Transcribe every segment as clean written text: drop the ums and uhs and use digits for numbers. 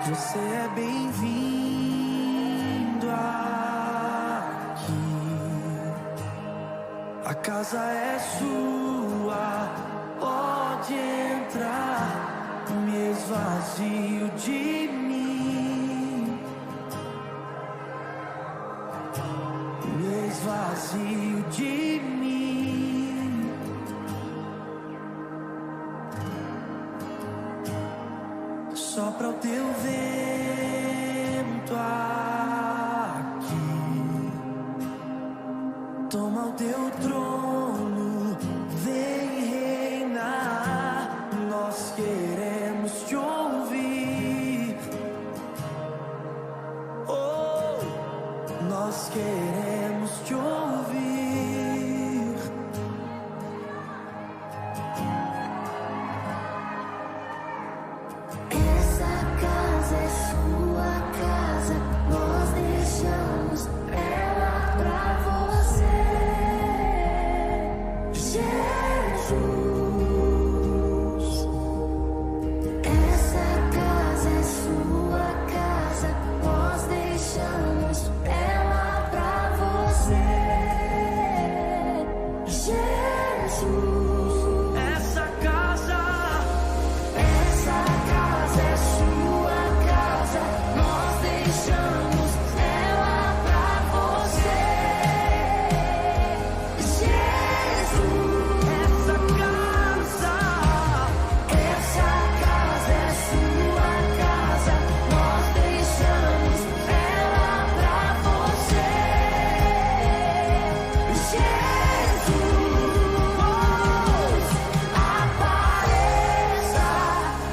Você é bem-vindo aqui. A casa é sua, pode entrar. Me esvazio de mim, me esvazio de mim. Sopra o teu vento aqui, toma o teu trono, vem reinar. Nós queremos te ouvir, oh, nós queremos te ouvir. Essa casa é sua casa, nós deixamos ela pra você, Jesus. Essa casa é sua casa, nós deixamos ela pra você, Jesus. Essa casa É sua casa, nós deixamos ela pra você, Jesus. Essa casa Essa casa é sua casa, nós deixamos ela pra você, Jesus. Apareça,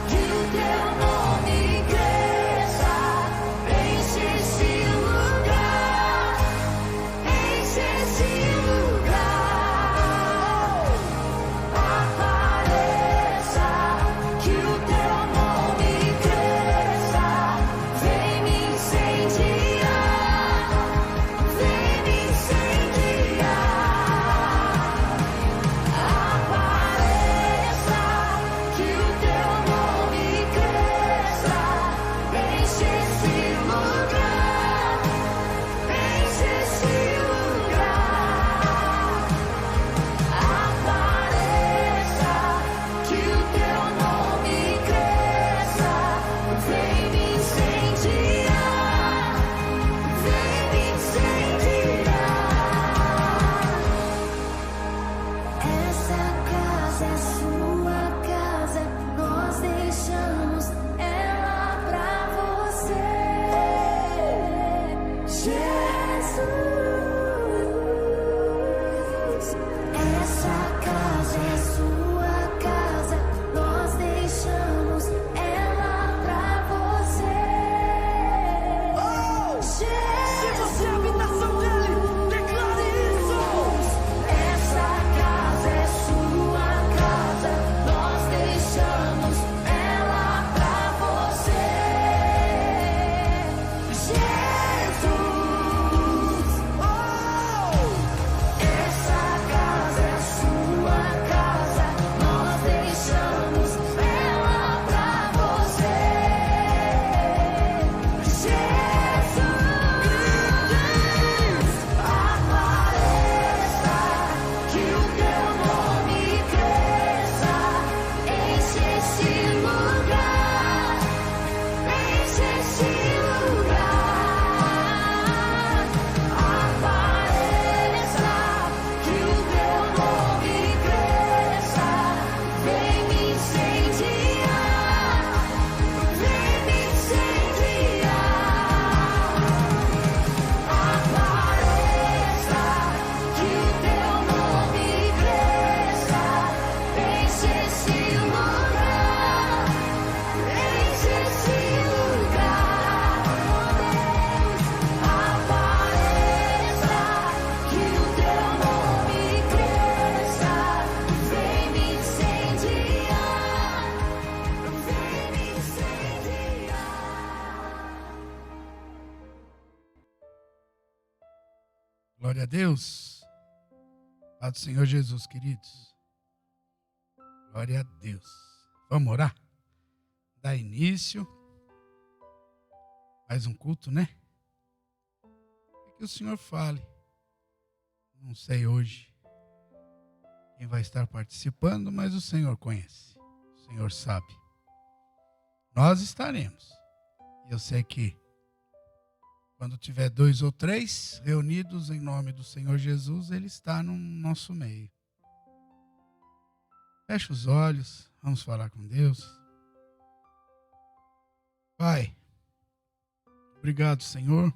que o teu nome cresça, enche esse lugar, enche esse lugar. Apareça, que o teu nome cresça, vem me incendiar, vem me incendiar. Apareça, que o teu nome cresça, enche esse lugar, enche esse lugar. Apareça, que o teu nome cresça, vem me incendiar, vem me incendiar. Essa casa é sua casa, nós deixamos ela pra você, Jesus. Essa casa é sua casa, nós deixamos ela pra você, Se você é a habitação dele, declare isso. Essa casa é sua casa, nós deixamos ela pra você, Jesus. Essa casa é sua casa, nós deixamos ela pra você, Jesus. Apareça, que o teu nome cresça, enche esse lugar, enche esse lugar. Apareça, que o teu nome cresça, vem me incendiar, vem me incendiar. Apareça, que o teu nome cresça, enche esse lugar, enche esse lugar. Apareça, que o teu nome cresça, vem me incendiar, vem me incendiar. Glória a Deus. Paz do Senhor Jesus, queridos. Glória a Deus. Vamos orar? Dar início mais um culto, né? Que o Senhor fale. Não sei hoje quem vai estar participando, mas o Senhor conhece. O Senhor sabe. Nós estaremos. E eu sei que quando tiver 2 ou 3 reunidos em nome do Senhor Jesus, Ele está no nosso meio. Feche os olhos, vamos falar com Deus. Pai, obrigado, Senhor,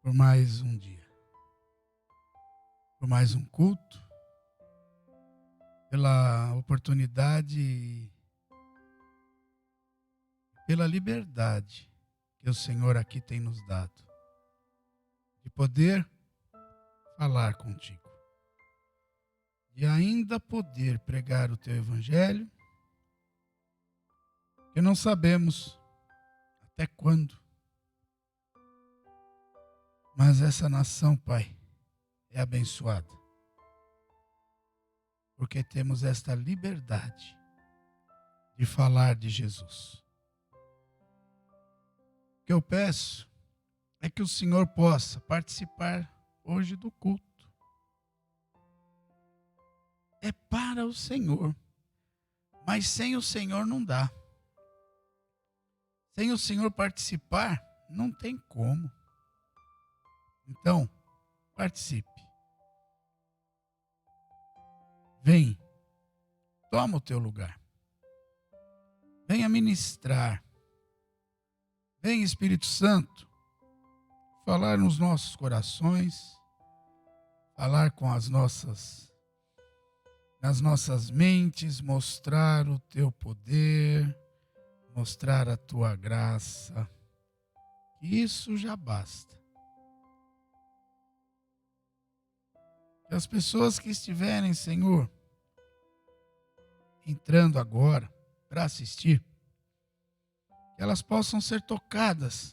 por mais um dia, por mais um culto, pela oportunidade, pela liberdade que o Senhor aqui tem nos dado, de poder falar contigo, de ainda poder pregar o teu evangelho, que não sabemos até quando, mas essa nação, Pai, é abençoada, porque temos esta liberdade de falar de Jesus. O que eu peço é que o Senhor possa participar hoje do culto. É para o Senhor, mas sem o Senhor não dá. Sem o Senhor participar, não tem como. Então, participe. Vem, toma o teu lugar. Venha ministrar. Vem, Espírito Santo, falar nos nossos corações, falar com nas nossas mentes, mostrar o teu poder, mostrar a tua graça. Isso já basta. Que as pessoas que estiverem, Senhor, entrando agora para assistir, que elas possam ser tocadas,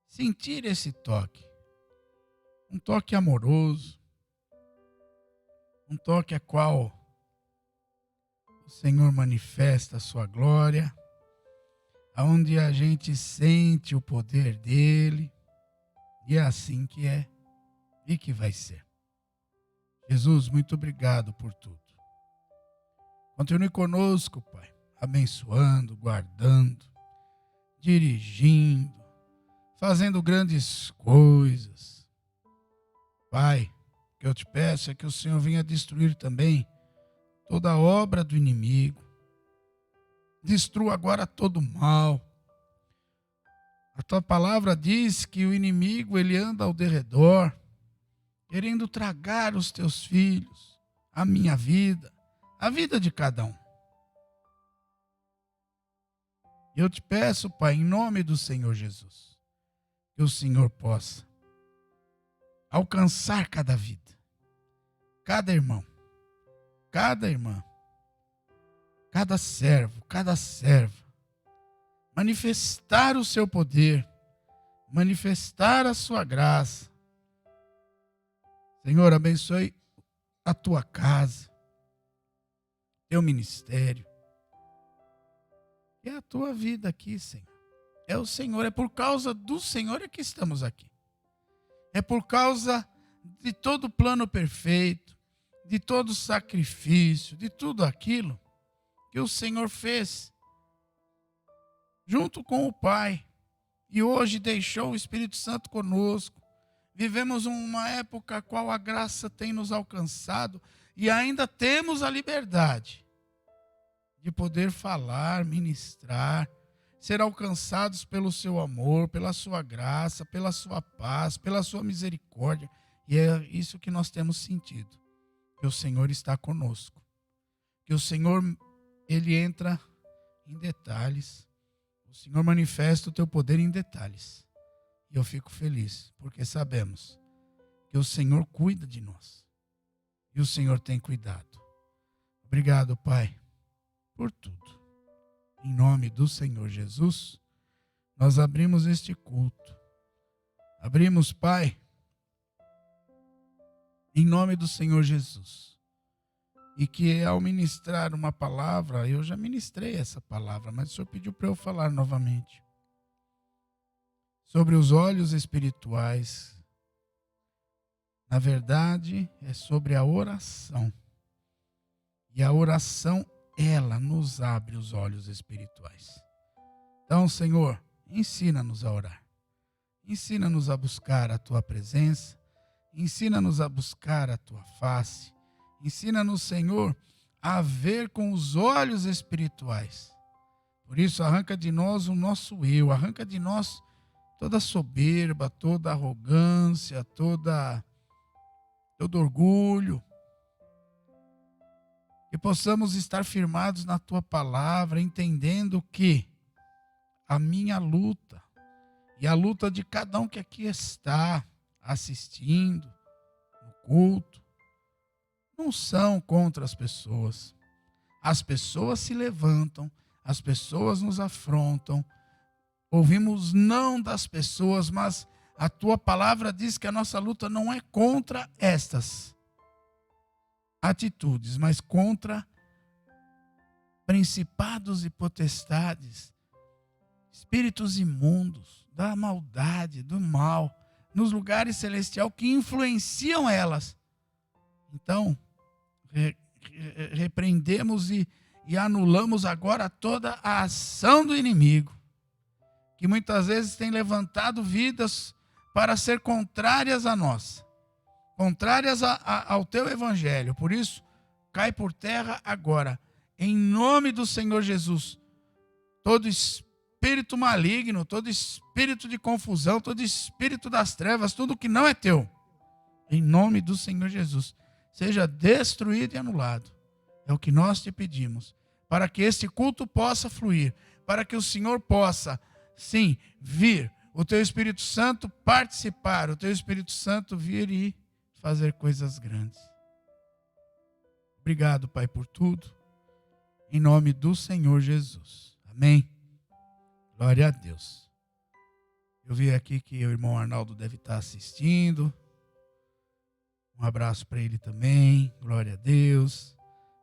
sentir esse toque, um toque amoroso, um toque a qual o Senhor manifesta a sua glória, aonde a gente sente o poder dele, e é assim que é e que vai ser. Jesus, muito obrigado por tudo. Continue conosco, Pai, abençoando, guardando, dirigindo, fazendo grandes coisas. Pai, o que eu te peço é que o Senhor venha destruir também toda a obra do inimigo. Destrua agora todo o mal. A tua palavra diz que o inimigo, ele anda ao derredor, querendo tragar os teus filhos, a minha vida, a vida de cada um. E eu te peço, Pai, em nome do Senhor Jesus, que o Senhor possa alcançar cada vida, cada irmão, cada irmã, cada servo, cada serva, manifestar o seu poder, manifestar a sua graça. Senhor, abençoe a tua casa, teu ministério, é a tua vida aqui, Senhor. É o Senhor, é por causa do Senhor é que estamos aqui. É por causa de todo o plano perfeito, de todo o sacrifício, de tudo aquilo que o Senhor fez junto com o Pai. E hoje deixou o Espírito Santo conosco. Vivemos uma época a qual a graça tem nos alcançado e ainda temos a liberdade de poder falar, ministrar, ser alcançados pelo seu amor, pela sua graça, pela sua paz, pela sua misericórdia. E é isso que nós temos sentido, que o Senhor está conosco, que o Senhor, ele entra em detalhes, o Senhor manifesta o teu poder em detalhes. E eu fico feliz, porque sabemos que o Senhor cuida de nós. E o Senhor tem cuidado. Obrigado, Pai, por tudo. Em nome do Senhor Jesus, nós abrimos este culto. Abrimos, Pai, em nome do Senhor Jesus. E que ao ministrar uma palavra, eu já ministrei essa palavra, mas o Senhor pediu para eu falar novamente. Sobre os olhos espirituais. Na verdade, é sobre a oração. E a oração, ela nos abre os olhos espirituais. Então, Senhor, ensina-nos a orar. Ensina-nos a buscar a Tua presença. Ensina-nos a buscar a Tua face. Ensina-nos, Senhor, a ver com os olhos espirituais. Por isso, arranca de nós o nosso eu. Arranca de nós toda soberba, toda arrogância, todo orgulho. Que possamos estar firmados na Tua palavra, entendendo que a minha luta e a luta de cada um que aqui está assistindo no culto não são contra as pessoas. As pessoas se levantam, as pessoas nos afrontam, ouvimos não das pessoas, mas a Tua palavra diz que a nossa luta não é contra estas atitudes, mas contra principados e potestades, espíritos imundos, da maldade, do mal, nos lugares celestiais que influenciam elas. Então, repreendemos e anulamos agora toda a ação do inimigo, que muitas vezes tem levantado vidas para ser contrárias a nós, contrárias ao Teu evangelho. Por isso, cai por terra agora, em nome do Senhor Jesus, todo espírito maligno, todo espírito de confusão, todo espírito das trevas, tudo que não é Teu, em nome do Senhor Jesus, seja destruído e anulado. É o que nós Te pedimos, para que este culto possa fluir, para que o Senhor possa, sim, vir, o Teu Espírito Santo participar, o Teu Espírito Santo vir e fazer coisas grandes. Obrigado, Pai, por tudo, em nome do Senhor Jesus. Amém. Glória a Deus. Eu vi aqui que o irmão Arnaldo deve estar assistindo. Um abraço para ele também. Glória a Deus.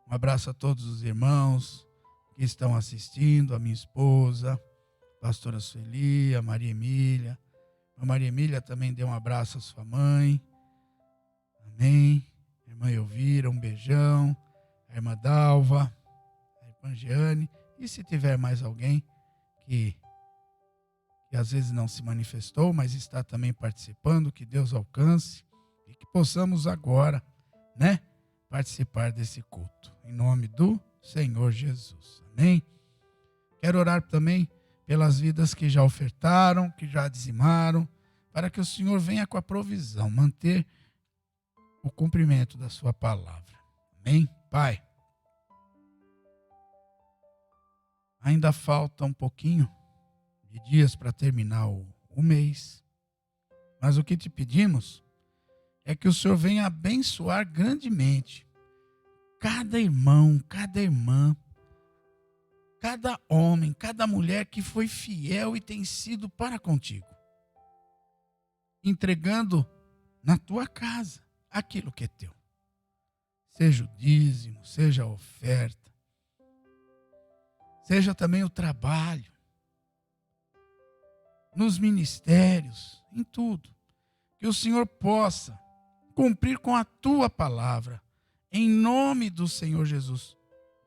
Um abraço a todos os irmãos que estão assistindo, a minha esposa, a pastora Sueli, a Maria Emília. A Maria Emília também deu um abraço à sua mãe. Amém. A irmã Elvira, um beijão. A irmã Dalva, a irmã Jeane. E se tiver mais alguém que às vezes não se manifestou, mas está também participando, que Deus alcance e que possamos agora, participar desse culto. Em nome do Senhor Jesus. Amém. Quero orar também pelas vidas que já ofertaram, que já dizimaram, para que o Senhor venha com a provisão, manter o cumprimento da sua palavra. Amém. Pai, ainda falta um pouquinho de dias para terminar o mês. Mas o que te pedimos é que o Senhor venha abençoar grandemente cada irmão, cada irmã, cada homem, cada mulher que foi fiel e tem sido para contigo, entregando na tua casa aquilo que é teu. Seja o dízimo, seja a oferta, seja também o trabalho, nos ministérios, em tudo. Que o Senhor possa cumprir com a tua palavra, em nome do Senhor Jesus.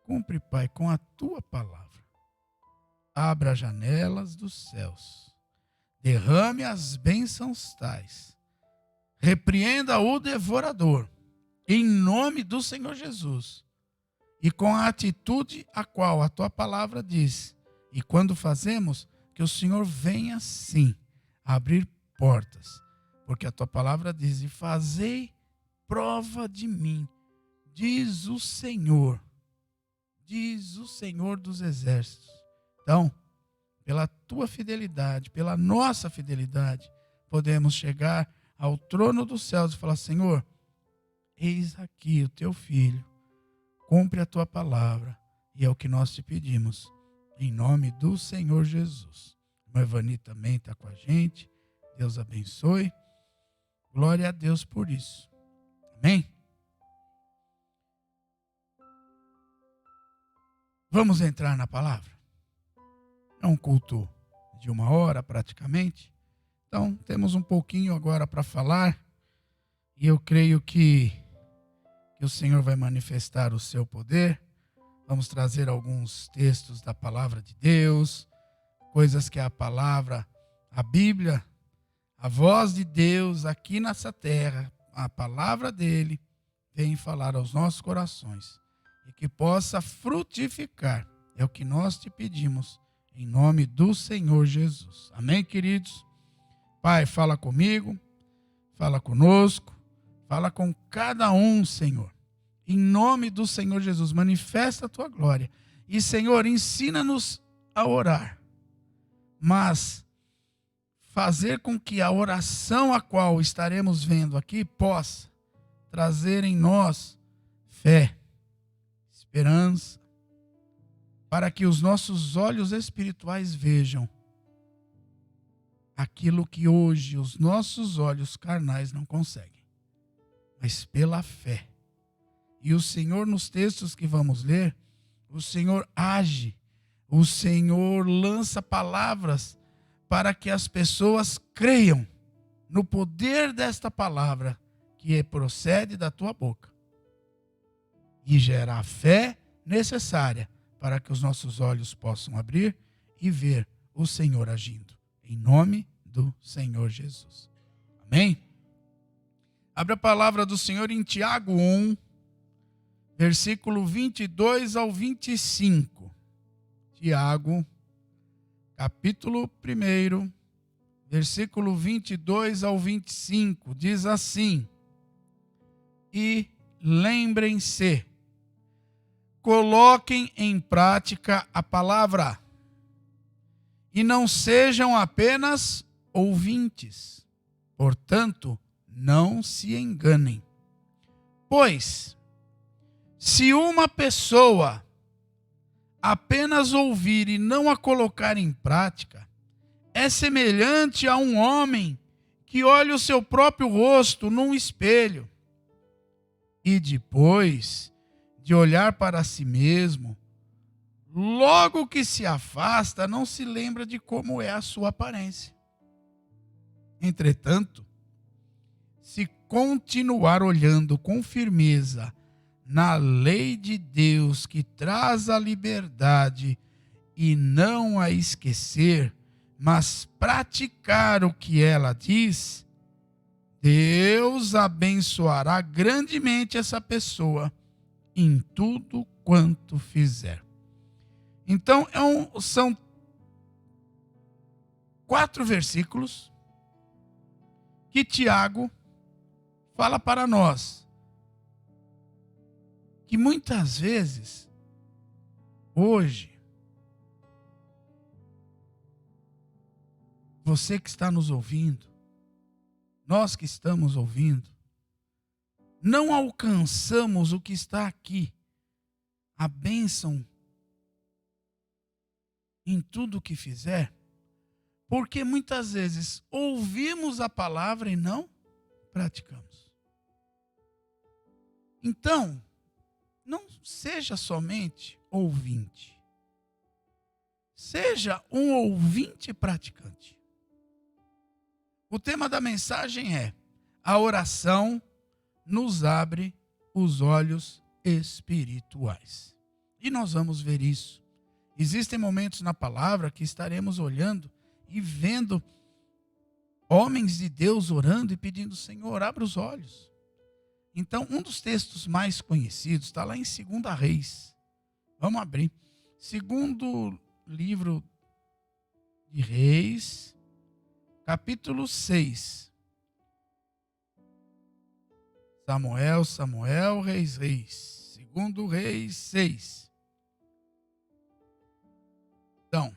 Cumpre, Pai, com a tua palavra. Abra as janelas dos céus, derrame as bênçãos tais, repreenda o devorador, em nome do Senhor Jesus. E com a atitude a qual a tua palavra diz, e quando fazemos, que o Senhor venha sim abrir portas, porque a tua palavra diz: e fazei prova de mim, diz o Senhor dos exércitos. Então, pela tua fidelidade, pela nossa fidelidade, podemos chegar ao trono dos céus e falar: Senhor, eis aqui o teu filho, cumpre a tua palavra, e é o que nós te pedimos. Em nome do Senhor Jesus. A irmã Evani também está com a gente. Deus abençoe. Glória a Deus por isso. Amém? Vamos entrar na palavra. É um culto de 1 hora praticamente. Então, temos um pouquinho agora para falar. E eu creio que o Senhor vai manifestar o seu poder. Vamos trazer alguns textos da palavra de Deus, coisas que a palavra, a Bíblia, a voz de Deus aqui nessa terra, a palavra dele, vem falar aos nossos corações e que possa frutificar. É o que nós te pedimos, em nome do Senhor Jesus. Amém, queridos? Pai, fala comigo, fala conosco, fala com cada um, Senhor. Em nome do Senhor Jesus, manifesta a tua glória. E, Senhor, ensina-nos a orar, mas fazer com que a oração a qual estaremos vendo aqui possa trazer em nós fé, esperança, para que os nossos olhos espirituais vejam aquilo que hoje os nossos olhos carnais não conseguem, mas pela fé. E o Senhor, nos textos que vamos ler, o Senhor age, o Senhor lança palavras para que as pessoas creiam no poder desta palavra que procede da tua boca e gera a fé necessária para que os nossos olhos possam abrir e ver o Senhor agindo. Em nome do Senhor Jesus. Amém? Abre a palavra do Senhor em Tiago 1, versículo 22 ao 25. Tiago, capítulo 1, versículo 22 ao 25, diz assim: E lembrem-se, coloquem em prática a palavra, e não sejam apenas ouvintes. Portanto, não se enganem. Pois, se uma pessoa apenas ouvir e não a colocar em prática, é semelhante a um homem que olha o seu próprio rosto num espelho e depois de olhar para si mesmo, logo que se afasta, não se lembra de como é a sua aparência. Entretanto, se continuar olhando com firmeza na lei de Deus que traz a liberdade e não a esquecer, mas praticar o que ela diz, Deus abençoará grandemente essa pessoa em tudo quanto fizer. Então, são 4 versículos que Tiago fala para nós que muitas vezes, hoje, você que está nos ouvindo, nós que estamos ouvindo, não alcançamos o que está aqui, a bênção em tudo o que fizer, porque muitas vezes ouvimos a palavra e não praticamos. Então, não seja somente ouvinte, seja um ouvinte praticante. O tema da mensagem é: a oração nos abre os olhos espirituais. E nós vamos ver isso. Existem momentos na palavra que estaremos olhando e vendo homens de Deus orando e pedindo: Senhor, abra os olhos. Então, um dos textos mais conhecidos está lá em 2 Reis. Vamos abrir. Segundo livro de Reis, capítulo 6. Samuel, Reis. 2 Reis 6. Então,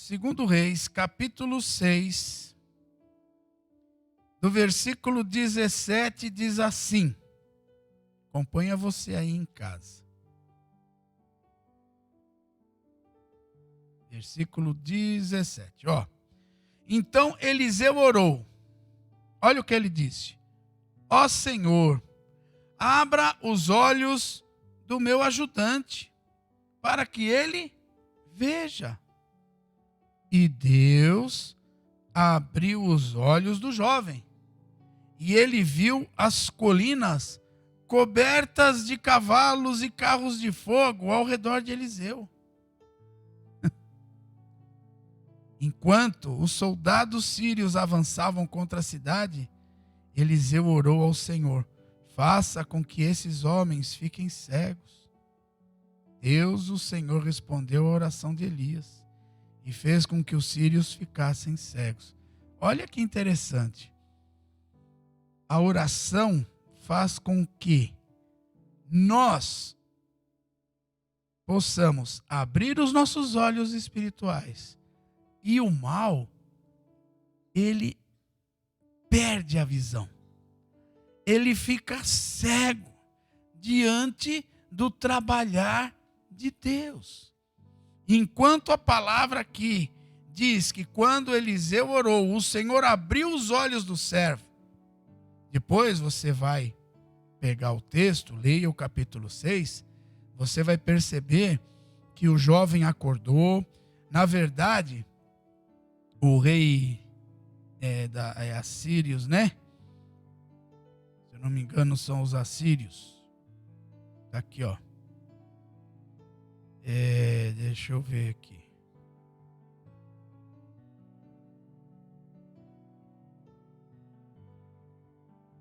2 Reis, capítulo 6, do versículo 17, diz assim. Acompanha você aí em casa. Versículo 17. Então Eliseu orou. Olha o que ele disse: Ó Senhor, abra os olhos do meu ajudante, para que ele veja. E Deus abriu os olhos do jovem, e ele viu as colinas cobertas de cavalos e carros de fogo ao redor de Eliseu. Enquanto os soldados sírios avançavam contra a cidade, Eliseu orou ao Senhor: faça com que esses homens fiquem cegos. Deus, o Senhor, respondeu à oração de Elias e fez com que os sírios ficassem cegos. Olha que interessante. A oração faz com que nós possamos abrir os nossos olhos espirituais. E o mal, ele perde a visão. Ele fica cego diante do trabalhar de Deus. Enquanto a palavra aqui diz que quando Eliseu orou, o Senhor abriu os olhos do servo. Depois você vai pegar o texto, leia o capítulo 6, você vai perceber que o jovem acordou. Na verdade, o rei assírios, né? Se eu não me engano, são os assírios. Tá aqui, ó. Deixa eu ver aqui.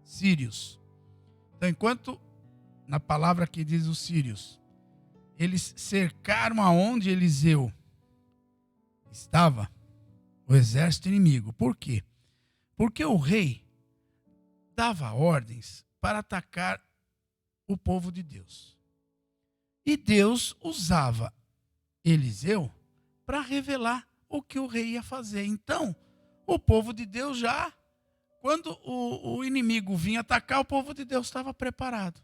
Sírios. Então, enquanto na palavra que diz os sírios, eles cercaram aonde Eliseu estava, o exército inimigo. Por quê? Porque o rei dava ordens para atacar o povo de Deus. E Deus usava Eliseu para revelar o que o rei ia fazer. Então, o povo de Deus já, quando o inimigo vinha atacar, o povo de Deus estava preparado.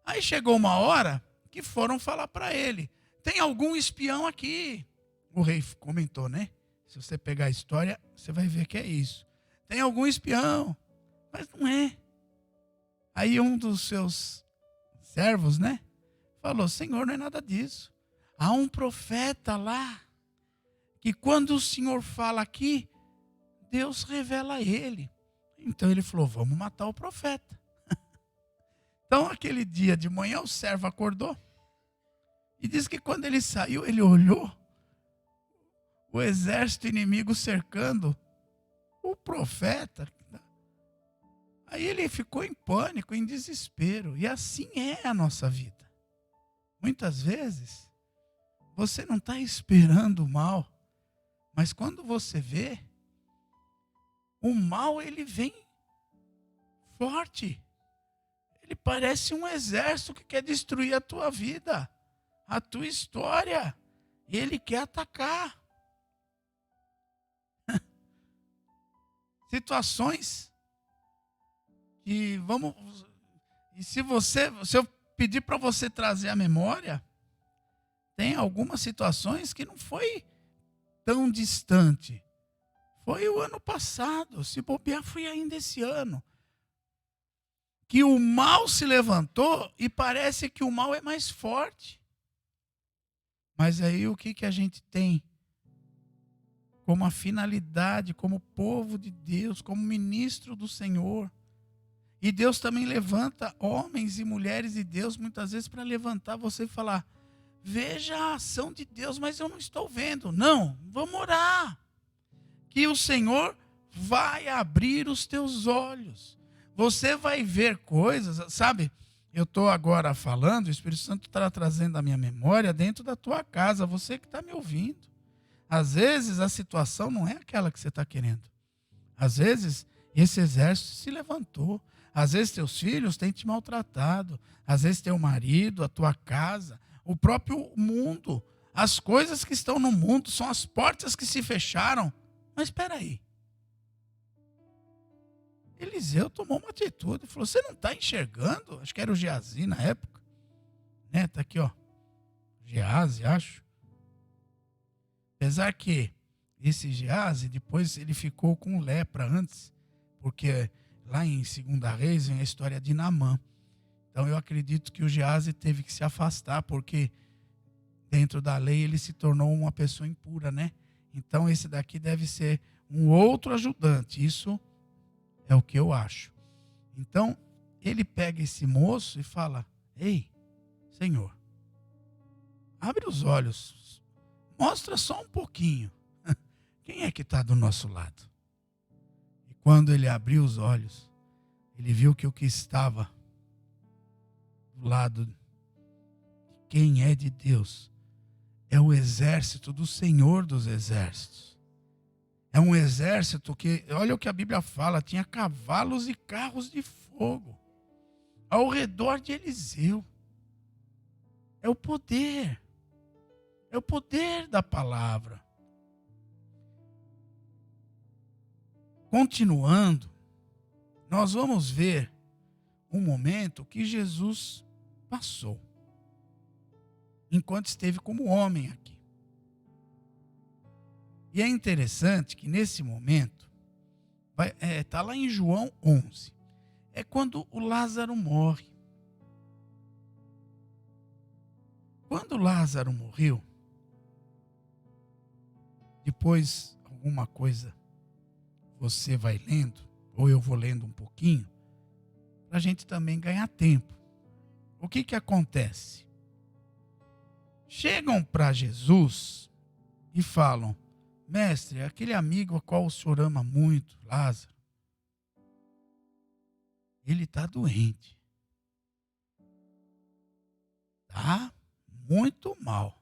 Aí chegou uma hora que foram falar para ele: tem algum espião aqui? O rei comentou, né? Se você pegar a história, você vai ver que é isso. Tem algum espião, mas não é. Aí um dos seus servos, né, falou: Senhor, não é nada disso. Há um profeta lá, que quando o Senhor fala aqui, Deus revela a ele. Então ele falou: vamos matar o profeta. Então aquele dia de manhã o servo acordou. E diz que quando ele saiu, ele olhou o exército inimigo cercando o profeta. Aí ele ficou em pânico, em desespero. E assim é a nossa vida. Muitas vezes, você não está esperando o mal. Mas quando você vê, o mal ele vem forte. Ele parece um exército que quer destruir a tua vida, a tua história. Ele quer atacar. Situações que e se eu pedir para você trazer a memória, tem algumas situações que não foi tão distante. Foi o ano passado, se bobear foi ainda esse ano, que o mal se levantou e parece que o mal é mais forte. Mas aí o que a gente tem como a finalidade, como povo de Deus, como ministro do Senhor? E Deus também levanta homens e mulheres de Deus muitas vezes para levantar você e falar: veja a ação de Deus, mas eu não estou vendo. Não, vamos orar, que o Senhor vai abrir os teus olhos. Você vai ver coisas, sabe? Eu estou agora falando, o Espírito Santo está trazendo a minha memória dentro da tua casa, você que está me ouvindo. Às vezes a situação não é aquela que você está querendo. Às vezes esse exército se levantou. Às vezes teus filhos têm te maltratado. Às vezes teu marido, a tua casa, o próprio mundo. As coisas que estão no mundo são as portas que se fecharam. Mas espera aí. Eliseu tomou uma atitude. Falou: você não está enxergando? Acho que era o Geazi na época. Né? Está aqui, ó. Geazi, acho. Apesar que esse Geazi, depois ele ficou com lepra antes. Porque lá em 2 Reis vem a história de Naamã. Então eu acredito que o Geazi teve que se afastar, porque dentro da lei ele se tornou uma pessoa impura, né? Então esse daqui deve ser um outro ajudante. Isso é o que eu acho. Então ele pega esse moço e fala: ei, Senhor, abre os olhos, mostra só um pouquinho. Quem é que está do nosso lado? E quando ele abriu os olhos, ele viu que o que estava do lado de quem é de Deus é o exército do Senhor dos exércitos. É um exército que, olha o que a Bíblia fala, tinha cavalos e carros de fogo ao redor de Eliseu. É o poder da palavra. Continuando, nós vamos ver um momento que Jesus passou, enquanto esteve como homem aqui. E é interessante que nesse momento, está lá em João 11, é quando o Lázaro morre. Quando Lázaro morreu, depois alguma coisa você vai lendo, ou eu vou lendo um pouquinho, para a gente também ganhar tempo. O que acontece? Chegam para Jesus e falam: mestre, aquele amigo a qual o senhor ama muito, Lázaro, ele está doente. Está muito mal.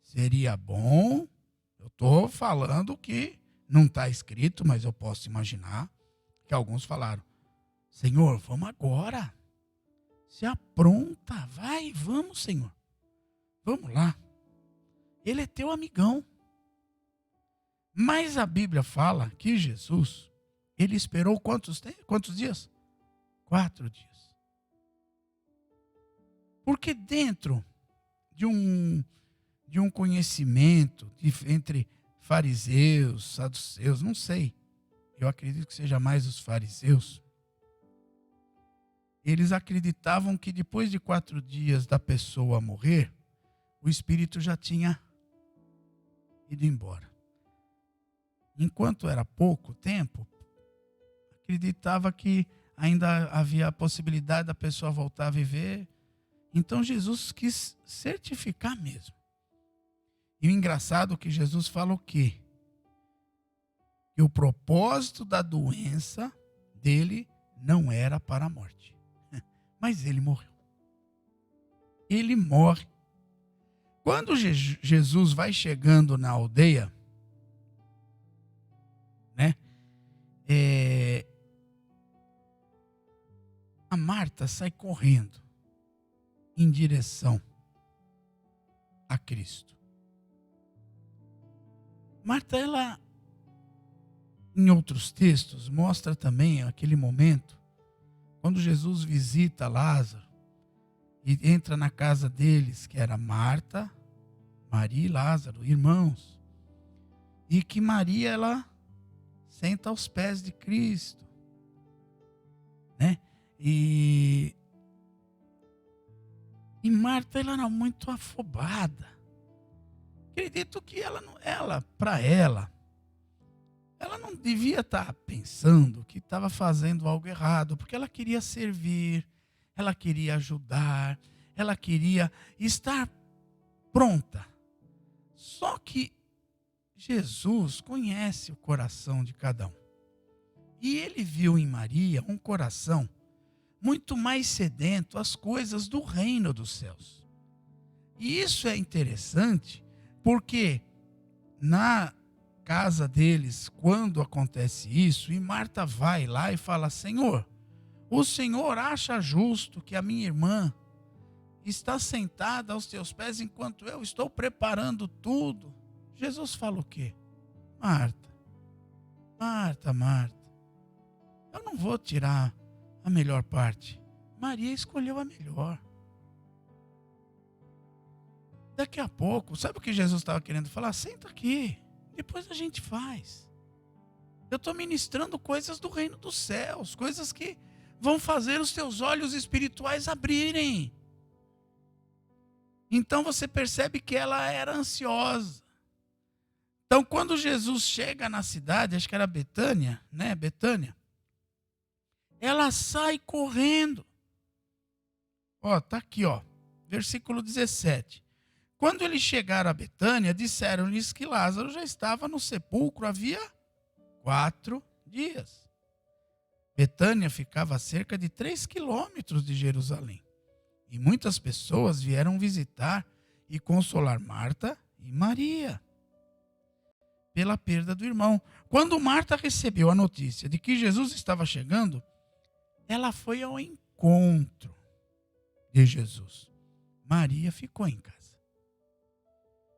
Seria bom, eu estou falando que não está escrito, mas eu posso imaginar que alguns falaram: Senhor, vamos agora. Se apronta, vai, vamos, Senhor. Vamos lá. Ele é teu amigão. Mas a Bíblia fala que Jesus, ele esperou quantos dias? 4 dias. Porque dentro de um conhecimento entre fariseus, saduceus, não sei, eu acredito que seja mais os fariseus, eles acreditavam que depois de 4 dias da pessoa morrer, o espírito já tinha ido embora. Enquanto era pouco tempo, acreditava que ainda havia a possibilidade da pessoa voltar a viver. Então Jesus quis certificar mesmo. E o engraçado é que Jesus fala o quê? Que o propósito da doença dele não era para a morte. Mas ele morreu. Ele morre. Quando Jesus vai chegando na aldeia, né? A Marta sai correndo em direção a Cristo. Marta, ela, em outros textos, mostra também aquele momento quando Jesus visita Lázaro e entra na casa deles, que era Marta, Maria e Lázaro, irmãos. E que Maria, ela senta aos pés de Cristo, né? E Marta, ela era muito afobada. Acredito que ela não devia estar pensando que estava fazendo algo errado, porque ela queria servir, ela queria ajudar, ela queria estar pronta. Só que Jesus conhece o coração de cada um. E ele viu em Maria um coração muito mais sedento às coisas do reino dos céus. E isso é interessante, porque na casa deles, quando acontece isso, e Marta vai lá e fala: Senhor, o Senhor acha justo que a minha irmã está sentada aos teus pés enquanto eu estou preparando tudo? Jesus fala o quê? Marta, Marta, Marta, eu não vou tirar a melhor parte. Maria escolheu a melhor. Daqui a pouco, sabe o que Jesus estava querendo falar? Senta aqui, depois a gente faz. Eu estou ministrando coisas do reino dos céus, coisas que vão fazer os teus olhos espirituais abrirem. Então você percebe que ela era ansiosa. Então, quando Jesus chega na cidade, acho que era Betânia, né? Betânia, ela sai correndo. Ó, tá aqui, ó, versículo 17. Quando eles chegaram a Betânia, disseram-lhes que Lázaro já estava no sepulcro havia 4 dias. Betânia ficava a cerca de 3 quilômetros de Jerusalém. E muitas pessoas vieram visitar e consolar Marta e Maria pela perda do irmão. Quando Marta recebeu a notícia de que Jesus estava chegando, ela foi ao encontro de Jesus. Maria ficou em casa.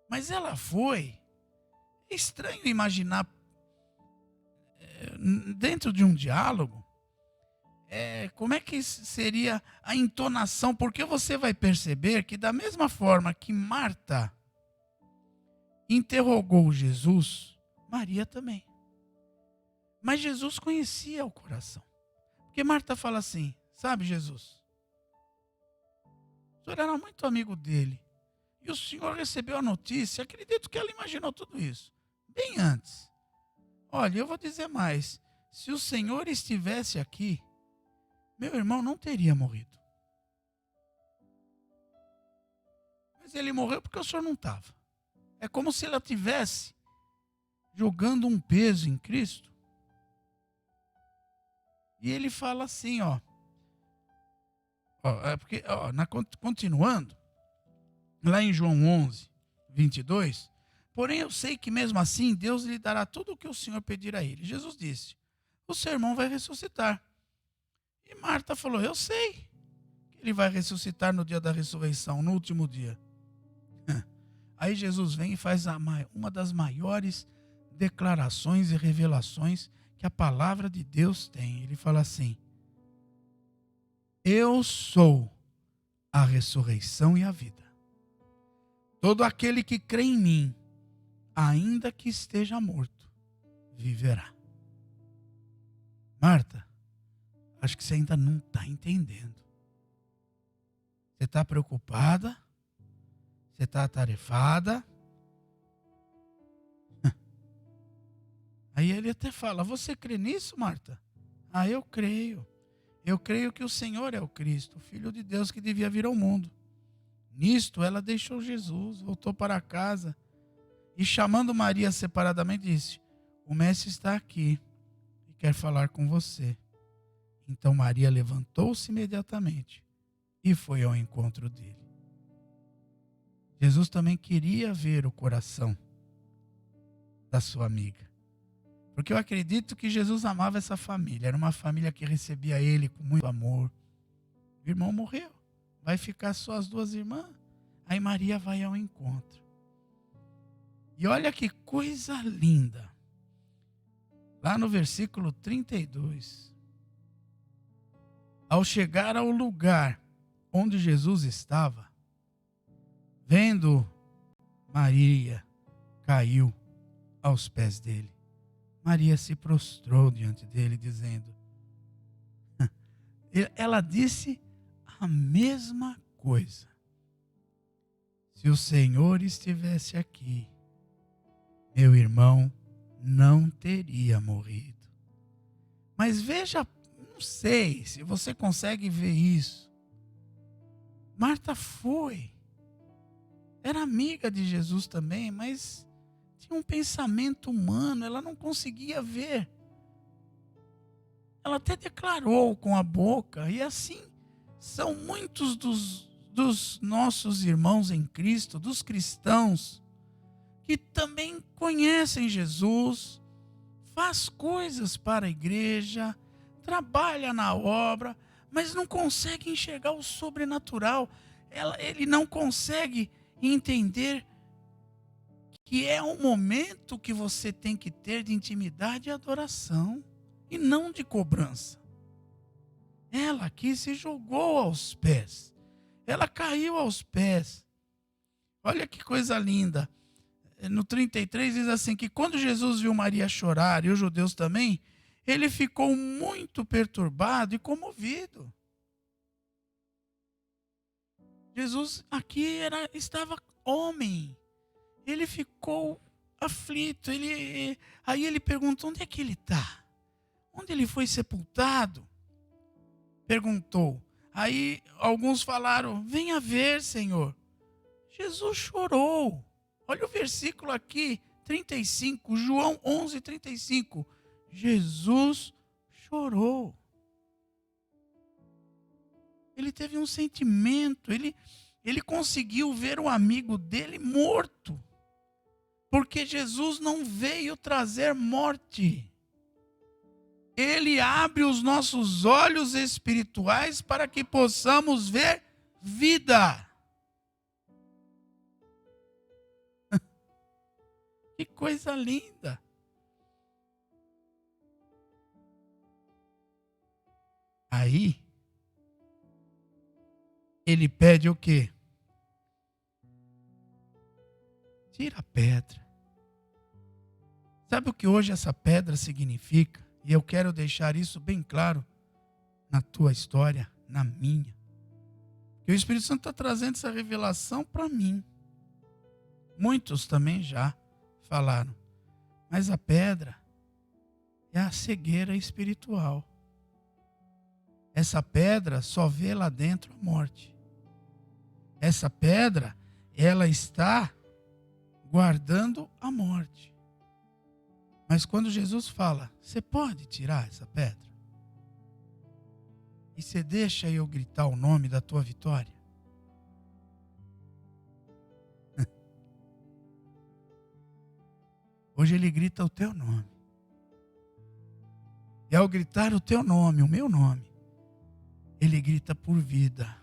Mas ela foi. É estranho imaginar, dentro de um diálogo, como é que seria a entonação, porque você vai perceber que da mesma forma que Marta interrogou Jesus, Maria também. Mas Jesus conhecia o coração. Porque Marta fala assim, sabe, Jesus, o senhor era muito amigo dele, e o senhor recebeu a notícia, acredito que ela imaginou tudo isso, bem antes. Olha, eu vou dizer mais, se o Senhor estivesse aqui, meu irmão não teria morrido. Mas ele morreu porque o senhor não estava. É como se ela tivesse jogando um peso em Cristo. E ele fala assim, continuando, lá em João 11, 22, porém eu sei que mesmo assim Deus lhe dará tudo o que o Senhor pedir a ele. Jesus disse, o seu irmão vai ressuscitar. E Marta falou, eu sei que ele vai ressuscitar no dia da ressurreição, no último dia. Aí Jesus vem e faz uma das maiores declarações e revelações que a palavra de Deus tem. Ele fala assim, eu sou a ressurreição e a vida. Todo aquele que crê em mim, ainda que esteja morto, viverá. Marta, acho que você ainda não está entendendo. Você está preocupada? Você está atarefada? Aí ele até fala, você crê nisso, Marta? Ah, eu creio. Eu creio que o Senhor é o Cristo, o Filho de Deus que devia vir ao mundo. Nisto ela deixou Jesus, voltou para casa e chamando Maria separadamente disse, o mestre está aqui e quer falar com você. Então Maria levantou-se imediatamente e foi ao encontro dele. Jesus também queria ver o coração da sua amiga. Porque eu acredito que Jesus amava essa família. Era uma família que recebia ele com muito amor. O irmão morreu. Vai ficar só as 2 irmãs. Aí Maria vai ao encontro. E olha que coisa linda. Lá no versículo 32. Ao chegar ao lugar onde Jesus estava, vendo Maria, caiu aos pés dele. Maria se prostrou diante dele, dizendo, ela disse a mesma coisa. Se o Senhor estivesse aqui, meu irmão não teria morrido. Mas veja, não sei se você consegue ver isso. Marta foi. Era amiga de Jesus também, mas tinha um pensamento humano, ela não conseguia ver. Ela até declarou com a boca, e assim são muitos dos nossos irmãos em Cristo, dos cristãos, que também conhecem Jesus, faz coisas para a igreja, trabalha na obra, mas não consegue enxergar o sobrenatural. Ele não consegue entender que é um momento que você tem que ter de intimidade e adoração, e não de cobrança. Ela aqui se jogou aos pés. Ela caiu aos pés. Olha que coisa linda. No 33 diz assim, que quando Jesus viu Maria chorar, e os judeus também, ele ficou muito perturbado e comovido. Jesus aqui estava homem. Ele ficou aflito. Aí ele perguntou: onde é que ele está? Onde ele foi sepultado? Perguntou. Aí alguns falaram: venha ver, Senhor. Jesus chorou. Olha o versículo aqui, 35, João 11, 35. Jesus chorou. Ele teve um sentimento, ele conseguiu ver o amigo dele morto. Porque Jesus não veio trazer morte. Ele abre os nossos olhos espirituais para que possamos ver vida. Que coisa linda. Aí, ele pede o quê? Tira a pedra. Sabe o que hoje essa pedra significa? E eu quero deixar isso bem claro na tua história, na minha. E o Espírito Santo está trazendo essa revelação para mim. Muitos também já falaram. Mas a pedra é a cegueira espiritual. Essa pedra só vê lá dentro a morte. Essa pedra, ela está guardando a morte. Mas quando Jesus fala: você pode tirar essa pedra? E você deixa eu gritar o nome da tua vitória? Hoje ele grita o teu nome. E ao gritar o teu nome, o meu nome, ele grita por vida.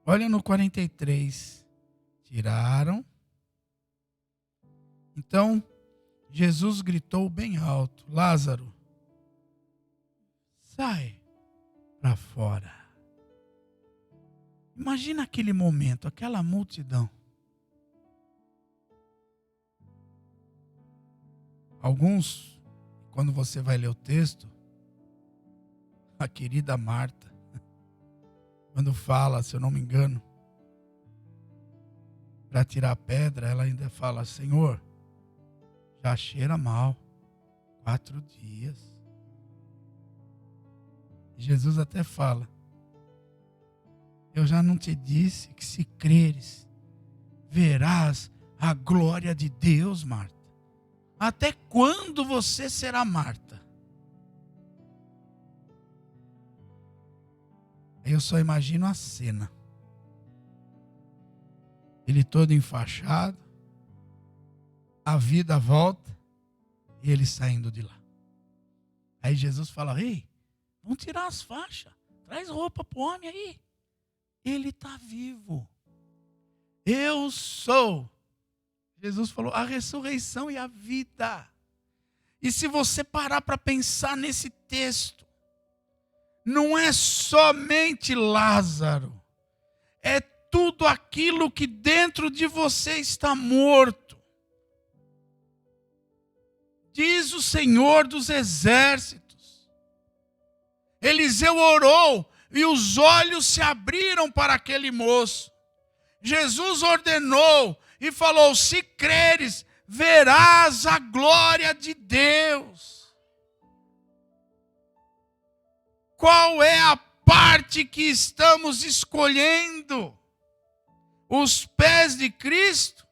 Olha no 43. Tiraram. Então, Jesus gritou bem alto: Lázaro, sai para fora. Imagina aquele momento, aquela multidão. Alguns, quando você vai ler o texto, a querida Marta, quando fala, se eu não me engano, para tirar a pedra, ela ainda fala: Senhor, já cheira mal, 4 dias. Jesus até fala: eu já não te disse que se creres, verás a glória de Deus, Marta. Até quando você será Marta? Eu só imagino a cena. Ele todo enfaixado, a vida volta e ele saindo de lá. Aí Jesus fala: ei, vamos tirar as faixas, traz roupa para o homem aí. Ele está vivo. Eu sou. Jesus falou: a ressurreição e a vida. E se você parar para pensar nesse texto, não é somente Lázaro, é tudo aquilo que dentro de você está morto. Diz o Senhor dos Exércitos. Eliseu orou e os olhos se abriram para aquele moço. Jesus ordenou e falou: se creres, verás a glória de Deus. Qual é a parte que estamos escolhendo? Os pés de Cristo?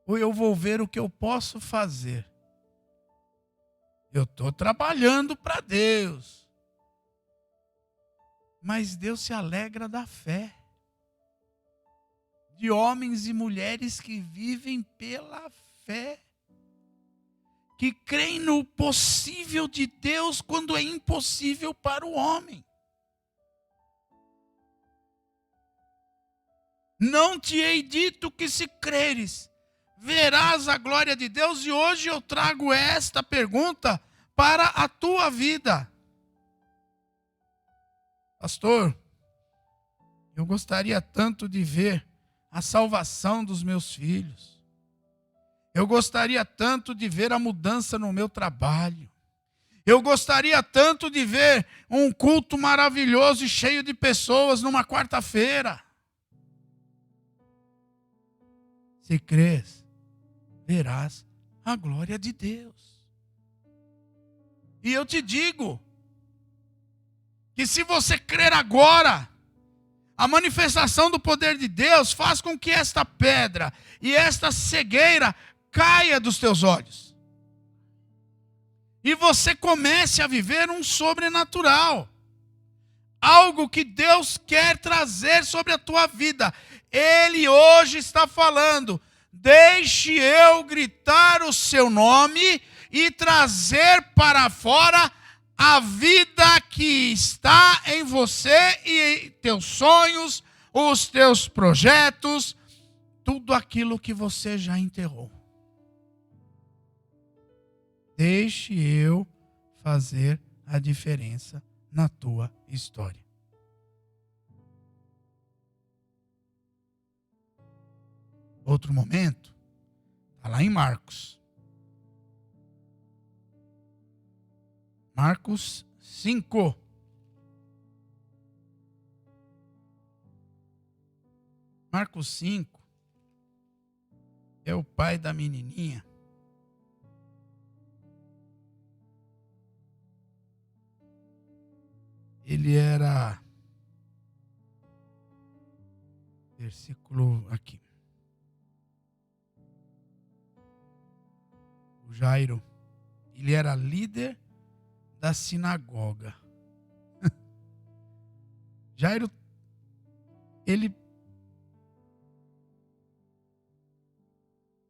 Ou eu vou ver o que eu posso fazer? Eu estou trabalhando para Deus. Mas Deus se alegra da fé. De homens e mulheres que vivem pela fé. Que creem no possível de Deus quando é impossível para o homem. Não te hei dito que se creres, verás a glória de Deus. E hoje eu trago esta pergunta para a tua vida. Pastor, eu gostaria tanto de ver a salvação dos meus filhos. Eu gostaria tanto de ver a mudança no meu trabalho. Eu gostaria tanto de ver um culto maravilhoso e cheio de pessoas numa quarta-feira. Se crês, verás a glória de Deus. E eu te digo que se você crer agora, a manifestação do poder de Deus faz com que esta pedra e esta cegueira caia dos teus olhos. E você comece a viver um sobrenatural. Algo que Deus quer trazer sobre a tua vida. Ele hoje está falando: deixe eu gritar o seu nome e trazer para fora a vida que está em você e teus sonhos, os teus projetos, tudo aquilo que você já enterrou. Deixe eu fazer a diferença na tua história. Outro momento, está lá em Marcos. Marcos 5. Marcos 5 é o pai da menininha. Ele era, versículo aqui, o Jairo, ele era líder da sinagoga. Jairo,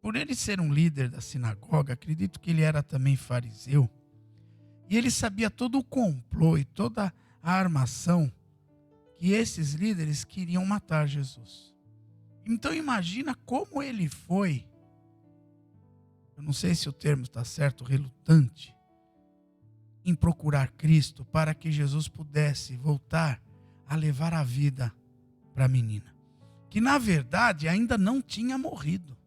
por ele ser um líder da sinagoga, acredito que ele era também fariseu, e ele sabia todo o complô e toda a armação que esses líderes queriam matar Jesus. Então imagina como ele foi, eu não sei se o termo está certo, relutante, em procurar Cristo para que Jesus pudesse voltar a levar a vida para a menina, que na verdade ainda não tinha morrido.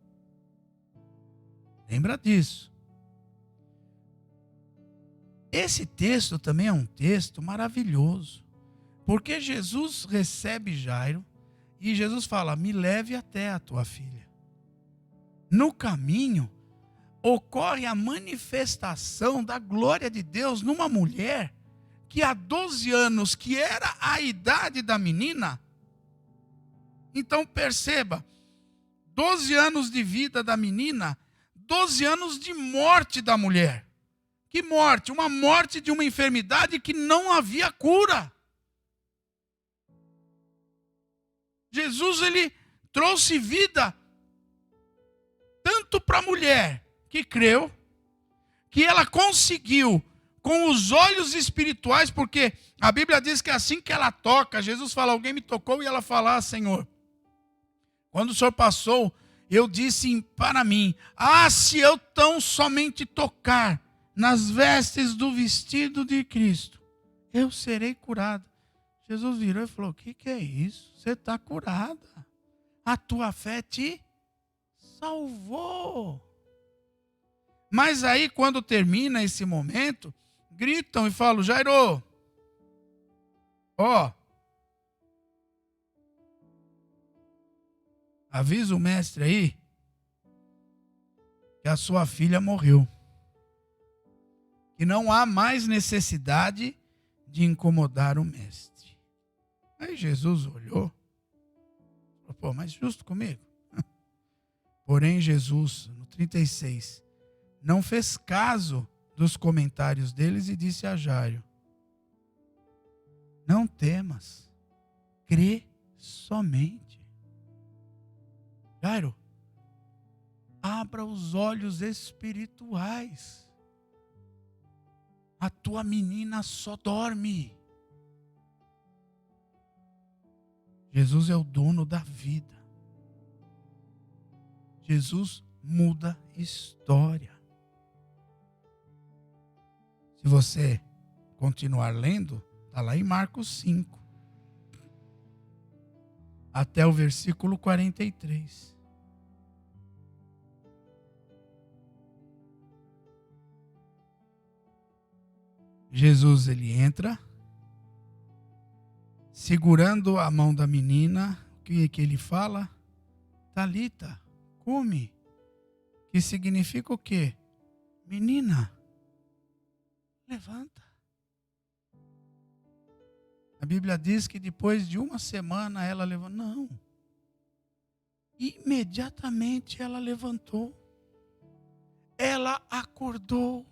Lembra disso. Esse texto também é um texto maravilhoso, porque Jesus recebe Jairo e Jesus fala: me leve até a tua filha. No caminho, ocorre a manifestação da glória de Deus numa mulher que há 12 anos, que era a idade da menina. Então perceba, 12 anos de vida da menina, 12 anos de morte da mulher. Que morte? Uma morte de uma enfermidade que não havia cura. Jesus, ele trouxe vida tanto para a mulher que creu, que ela conseguiu com os olhos espirituais, porque a Bíblia diz que assim que ela toca, Jesus fala: alguém me tocou, e ela fala: Senhor, quando o Senhor passou, eu disse para mim: se eu tão somente tocar nas vestes do vestido de Cristo, eu serei curada. Jesus virou e falou: o que é isso? Você está curada. A tua fé te salvou. Mas aí, quando termina esse momento, gritam e falam: Jairo, avisa o mestre aí que a sua filha morreu. Que não há mais necessidade de incomodar o mestre. Aí Jesus olhou, falou: mas justo comigo. Porém Jesus, no 36, não fez caso dos comentários deles e disse a Jairo: não temas, crê somente. Jairo, abra os olhos espirituais. A tua menina só dorme. Jesus é o dono da vida. Jesus muda história. Se você continuar lendo, está lá em Marcos 5, até o versículo 43. Jesus, ele entra, segurando a mão da menina. O que ele fala? Talita, cumi. Que significa o quê? Menina, levanta. A Bíblia diz que depois de uma semana ela levantou. Não. Imediatamente ela levantou. Ela acordou.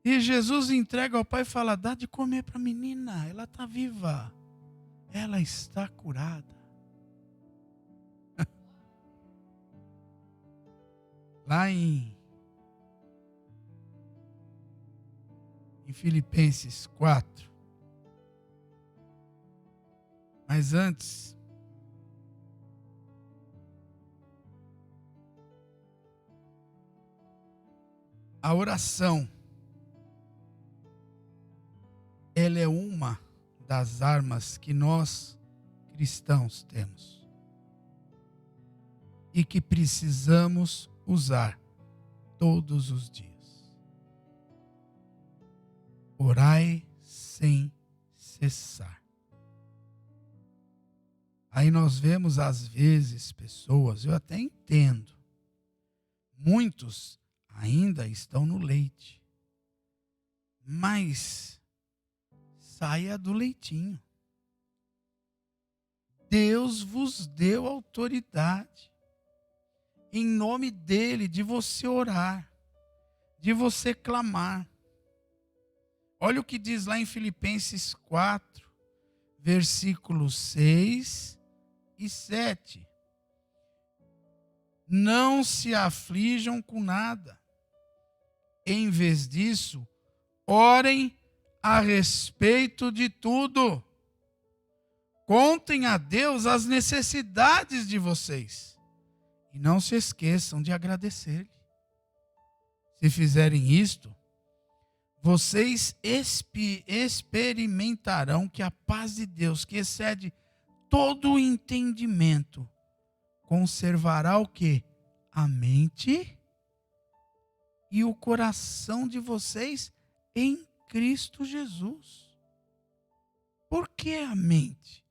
E Jesus entrega ao pai e fala: dá de comer para a menina. Ela está viva. Ela está curada. Lá em Filipenses 4. Mas antes, a oração, ela é uma das armas que nós cristãos temos e que precisamos usar todos os dias. Orai sem cessar. Aí nós vemos às vezes pessoas, eu até entendo, muitos ainda estão no leite, mas saia do leitinho. Deus vos deu autoridade, em nome dele, de você orar, de você clamar. Olha o que diz lá em Filipenses 4, versículos 6 e 7. Não se aflijam com nada. Em vez disso, orem a respeito de tudo. Contem a Deus as necessidades de vocês. E não se esqueçam de agradecer-lhe. Se fizerem isto, vocês experimentarão que a paz de Deus, que excede todo o entendimento, conservará o quê? A mente e o coração de vocês em Cristo Jesus. Por que a mente?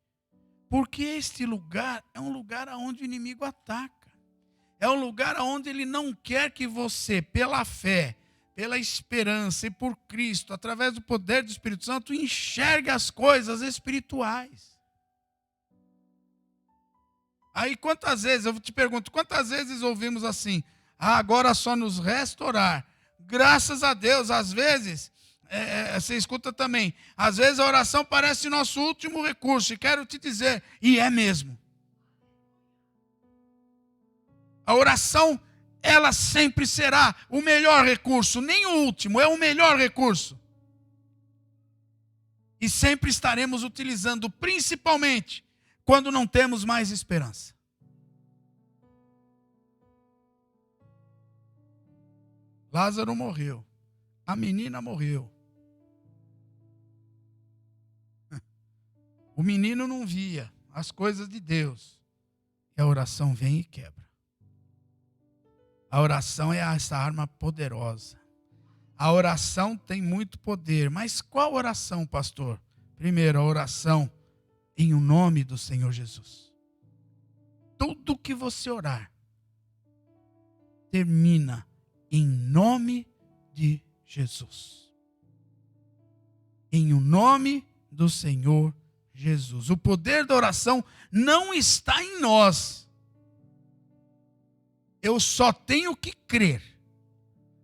Porque este lugar é um lugar onde o inimigo ataca. É um lugar onde ele não quer que você, pela fé, pela esperança e por Cristo, através do poder do Espírito Santo, enxergue as coisas espirituais. Aí quantas vezes, eu te pergunto, quantas vezes ouvimos assim: agora só nos resta orar. Graças a Deus, às vezes, você escuta também, às vezes a oração parece nosso último recurso, e quero te dizer, e é mesmo. A oração, ela sempre será o melhor recurso, nem o último, é o melhor recurso. E sempre estaremos utilizando, principalmente quando não temos mais esperança. Lázaro morreu. A menina morreu. O menino não via as coisas de Deus. E a oração vem e quebra. A oração é essa arma poderosa. A oração tem muito poder. Mas qual oração, pastor? Primeiro, a oração em o nome do Senhor Jesus. Tudo que você orar, termina em nome de Jesus. Em o nome do Senhor Jesus. O poder da oração não está em nós. Eu só tenho que crer.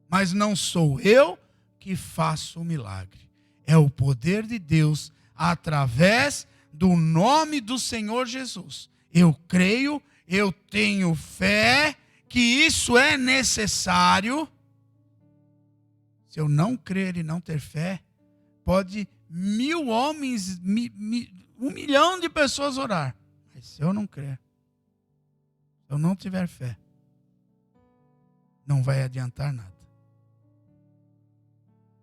Mas não sou eu que faço o milagre. É o poder de Deus através do nome do Senhor Jesus. Eu creio, eu tenho fé que isso é necessário. Se eu não crer e não ter fé, pode 1.000 homens, 1 milhão de pessoas orar. Mas se eu não crer, se eu não tiver fé, não vai adiantar nada.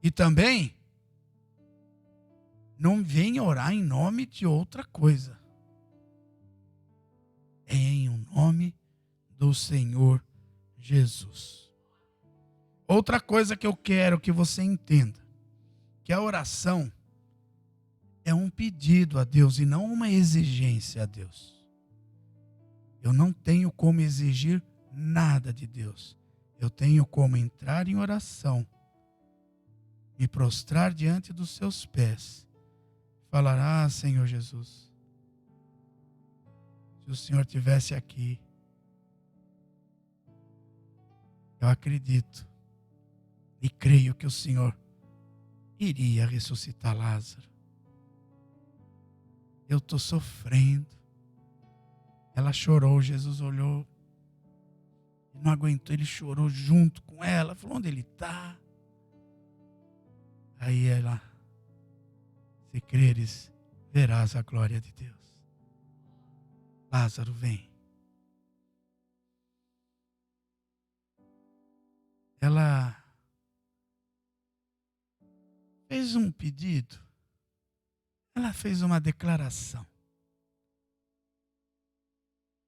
E também, não venha orar em nome de outra coisa. É em nome do Senhor Jesus. Outra coisa que eu quero que você entenda, que a oração é um pedido a Deus e não uma exigência a Deus. Eu não tenho como exigir nada de Deus. Eu tenho como entrar em oração, me prostrar diante dos seus pés, falar: Senhor Jesus, se o Senhor estivesse aqui, eu acredito e creio que o Senhor iria ressuscitar Lázaro. Eu estou sofrendo. Ela chorou, Jesus olhou, não aguentou, ele chorou junto com ela, falou: onde ele está? Aí ela: se creres, verás a glória de Deus. Lázaro, vem. Ela fez um pedido, ela fez uma declaração.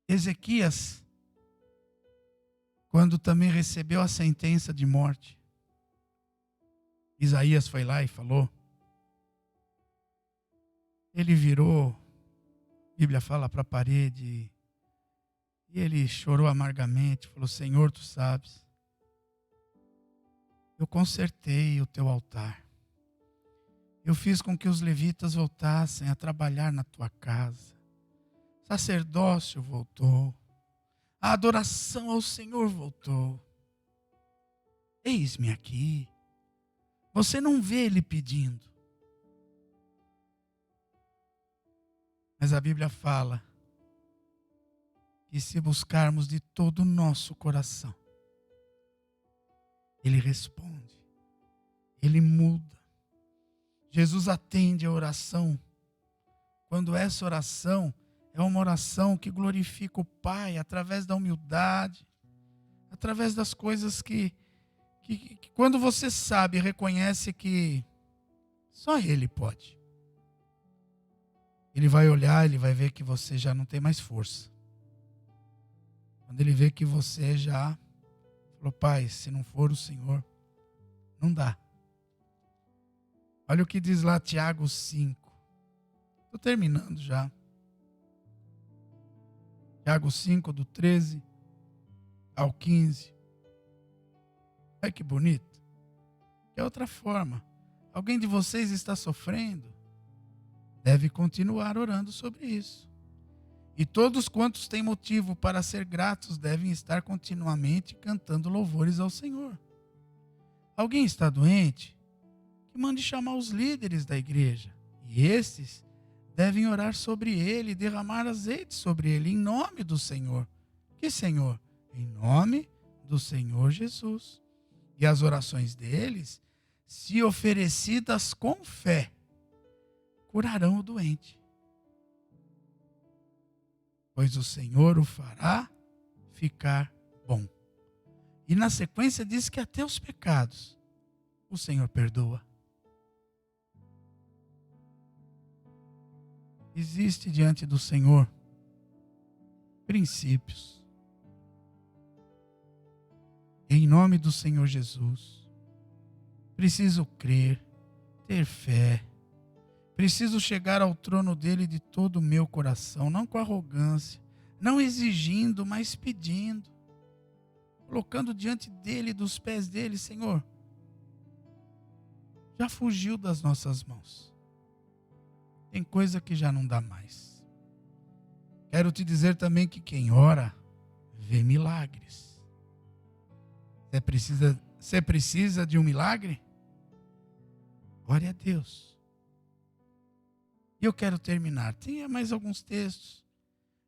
Ezequias, quando também recebeu a sentença de morte, Isaías foi lá e falou. Ele virou, a Bíblia fala, para a parede, e ele chorou amargamente, falou: Senhor, tu sabes, eu consertei o teu altar. Eu fiz com que os levitas voltassem a trabalhar na tua casa. O sacerdócio voltou. A adoração ao Senhor voltou. Eis-me aqui. Você não vê ele pedindo. Mas a Bíblia fala que se buscarmos de todo o nosso coração, ele responde. Ele muda. Jesus atende a oração. Quando essa oração é uma oração que glorifica o Pai através da humildade, através das coisas que quando você sabe e reconhece que só Ele pode. Ele vai olhar, ele vai ver que você já não tem mais força. Quando ele vê que você já falou: Pai, se não for o Senhor, não dá. Olha o que diz lá Tiago 5. Estou terminando já. Tiago 5, do 13 ao 15. Olha que bonito. É outra forma. Alguém de vocês está sofrendo? Deve continuar orando sobre isso. E todos quantos têm motivo para ser gratos devem estar continuamente cantando louvores ao Senhor. Alguém está doente? Que mande chamar os líderes da igreja. E estes devem orar sobre ele, derramar azeite sobre ele, em nome do Senhor. Que Senhor? Em nome do Senhor Jesus. E as orações deles, se oferecidas com fé, curarão o doente. Pois o Senhor o fará ficar bom. E na sequência diz que até os pecados o Senhor perdoa. Existe diante do Senhor princípios. Em nome do Senhor Jesus, preciso crer, ter fé. Preciso chegar ao trono dele de todo o meu coração, não com arrogância, não exigindo, mas pedindo. Colocando diante dele, dos pés dele: Senhor, já fugiu das nossas mãos. Tem coisa que já não dá mais. Quero te dizer também que quem ora, vê milagres. Você precisa de um milagre? Ore a Deus. E eu quero terminar. Tem mais alguns textos.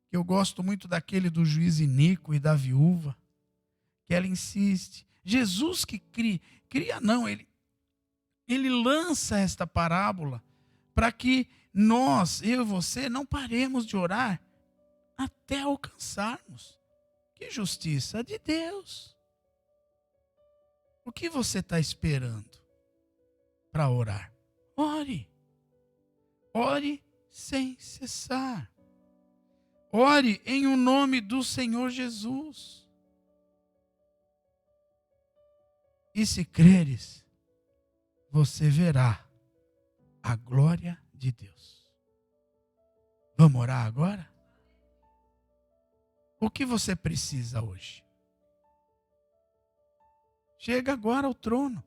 Que eu gosto muito daquele do juiz iníquo e da viúva. Que ela insiste. Jesus que cria não, ele lança esta parábola para que nós, eu e você, não paremos de orar até alcançarmos. Que justiça de Deus. O que você está esperando para orar? Ore. Ore sem cessar. Ore em o nome do Senhor Jesus. E se creres, você verá a glória de Deus. Vamos orar agora? O que você precisa hoje? Chega agora ao trono.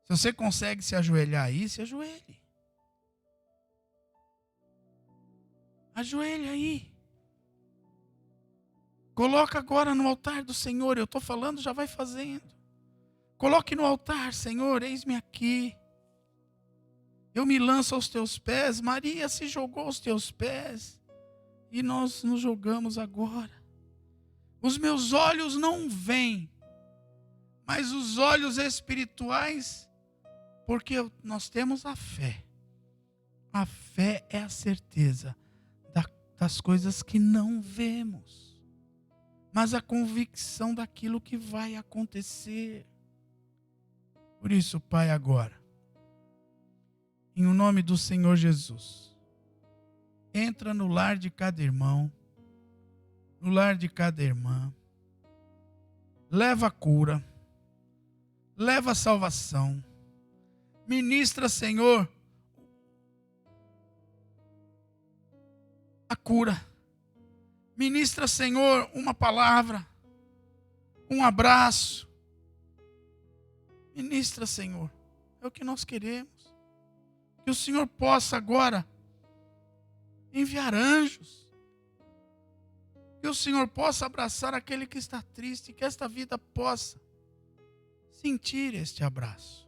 Se você consegue se ajoelhar aí, se ajoelhe. Ajoelhe aí. Coloca agora no altar do Senhor. Eu estou falando, já vai fazendo. Coloque no altar, Senhor, eis-me aqui. Eu me lanço aos teus pés. Maria se jogou aos teus pés. E nós nos jogamos agora. Os meus olhos não veem, mas os olhos espirituais, porque nós temos a fé. A fé é a certeza das coisas que não vemos, mas a convicção daquilo que vai acontecer. Por isso, Pai, agora, em o nome do Senhor Jesus, entra no lar de cada irmão, no lar de cada irmã, leva a cura, leva a salvação, ministra, Senhor, a cura, ministra, Senhor, uma palavra, um abraço, ministra, Senhor, é o que nós queremos, que o Senhor possa agora enviar anjos, que o Senhor possa abraçar aquele que está triste, que esta vida possa sentir este abraço,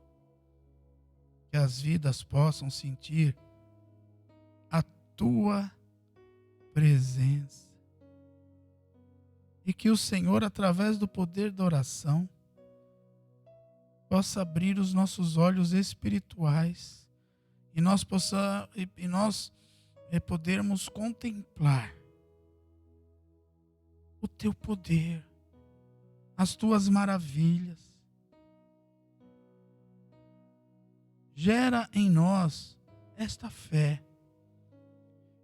que as vidas possam sentir a tua presença, e que o Senhor, através do poder da oração, possa abrir os nossos olhos espirituais e nós podermos contemplar o teu poder, as tuas maravilhas. Gera em nós esta fé,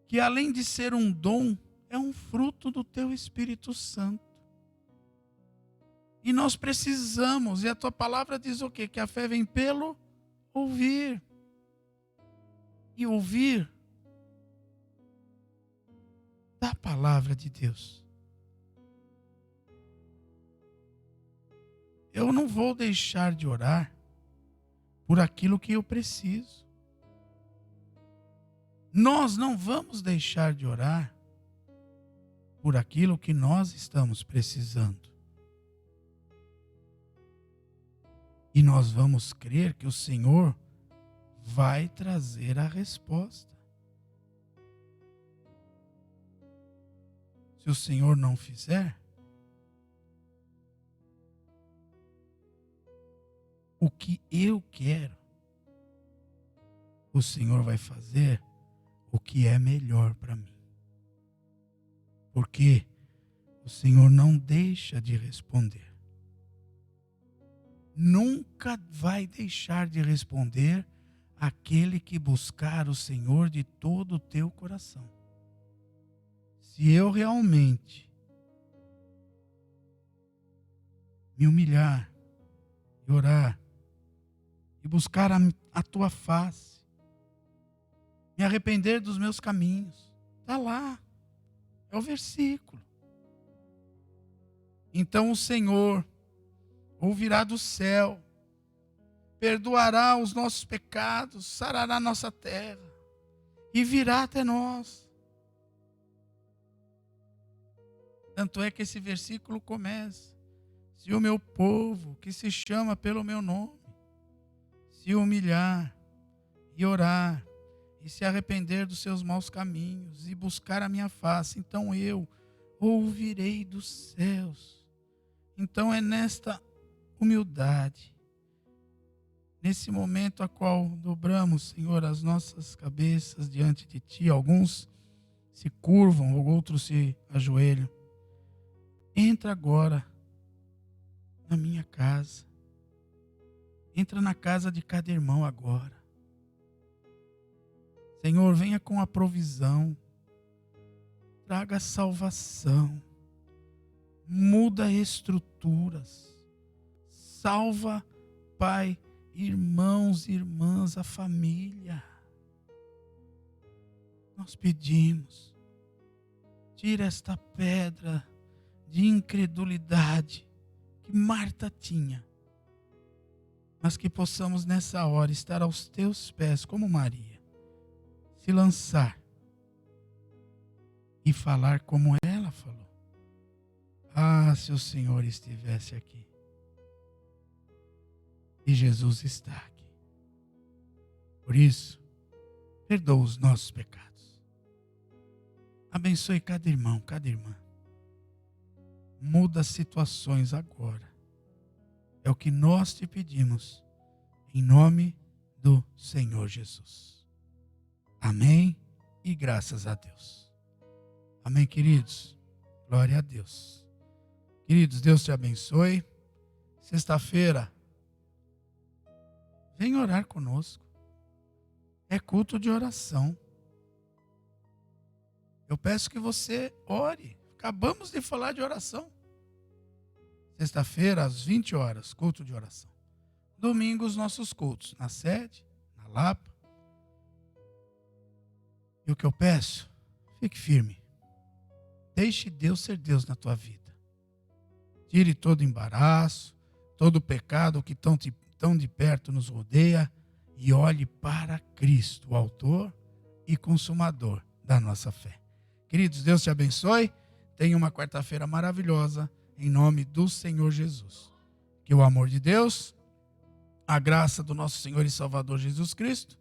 que além de ser um dom, é um fruto do teu Espírito Santo. E nós precisamos, e a tua palavra diz o quê? Que a fé vem pelo ouvir. E ouvir da palavra de Deus. Eu não vou deixar de orar por aquilo que eu preciso. Nós não vamos deixar de orar por aquilo que nós estamos precisando. E nós vamos crer que o Senhor vai trazer a resposta. Se o Senhor não fizer, o que eu quero, o Senhor vai fazer o que é melhor para mim. Porque o Senhor não deixa de responder. Nunca vai deixar de responder aquele que buscar o Senhor de todo o teu coração. Se eu realmente me humilhar e orar e buscar a tua face, me arrepender dos meus caminhos, está lá, é o versículo. Então o Senhor ouvirá do céu, perdoará os nossos pecados, sarará nossa terra e virá até nós. Tanto é que esse versículo começa: se o meu povo, que se chama pelo meu nome, se humilhar e orar e se arrepender dos seus maus caminhos e buscar a minha face, então eu ouvirei dos céus. Então é nesta humildade, nesse momento a qual dobramos, Senhor, as nossas cabeças diante de Ti. Alguns se curvam, outros se ajoelham. Entra agora na minha casa. Entra na casa de cada irmão agora. Senhor, venha com a provisão. Traga salvação. Muda estruturas. Salva, Pai, irmãos e irmãs, a família. Nós pedimos, tira esta pedra de incredulidade que Marta tinha, mas que possamos nessa hora estar aos teus pés como Maria, se lançar e falar como ela falou. Ah, se o Senhor estivesse aqui. E Jesus está aqui. Por isso, perdoa os nossos pecados. Abençoe cada irmão, cada irmã. Muda as situações agora. É o que nós te pedimos, em nome do Senhor Jesus. Amém e graças a Deus. Amém, queridos? Glória a Deus. Queridos, Deus te abençoe. Sexta-feira, vem orar conosco. É culto de oração. Eu peço que você ore. Acabamos de falar de oração. Sexta-feira, às 20 horas, culto de oração. Domingo, os nossos cultos, na sede, na Lapa. E o que eu peço, fique firme. Deixe Deus ser Deus na tua vida. Tire todo embaraço, todo pecado que tão de perto nos rodeia e olhe para Cristo, o autor e consumador da nossa fé. Queridos, Deus te abençoe. Tenha uma quarta-feira maravilhosa, em nome do Senhor Jesus. Que o amor de Deus, a graça do nosso Senhor e Salvador Jesus Cristo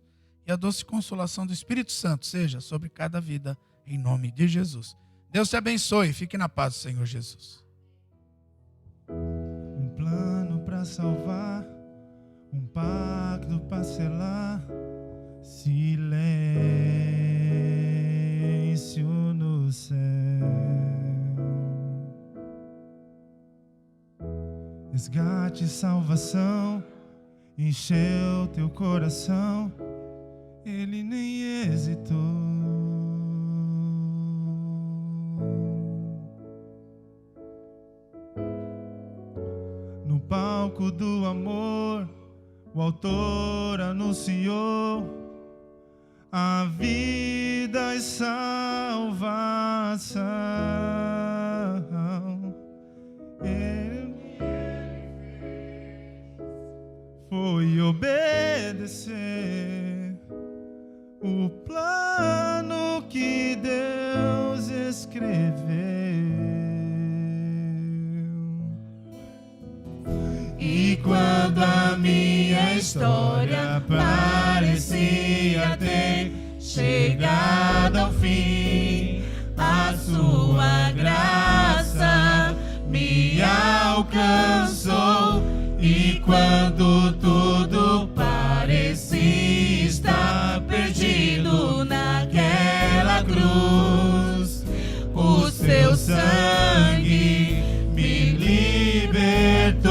e a doce consolação do Espírito Santo seja sobre cada vida, em nome de Jesus. Deus te abençoe. Fique na paz do Senhor Jesus. Um plano para salvar, um pacto para selar, silêncio no céu. Resgate e salvação, encheu teu coração, ele nem hesitou. No palco do amor, o autor anunciou a vida e salvação. Ele foi obedecer o plano que Deus escreveu. E quando a minha história parecia ter chegado ao fim, a sua graça me alcançou. E quando tudo parecia estar perdido naquela cruz, o seu sangue me libertou.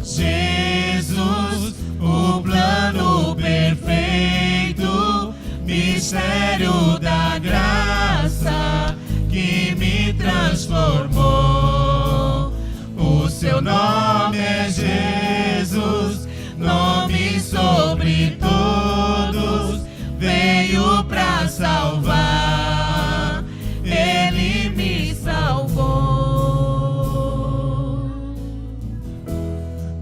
Jesus, o plano perfeito, mistério da graça que me transformou. O seu nome é Jesus, nome sobre todos, veio pra salvar, ele me salvou.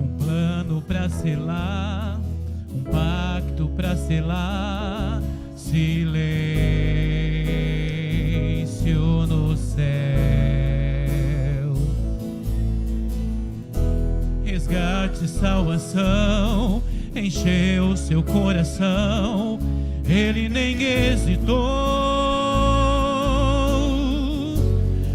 Um plano pra selar, um pacto pra selar, silêncio no céu. Resgate e salvação, encheu seu coração, ele nem hesitou.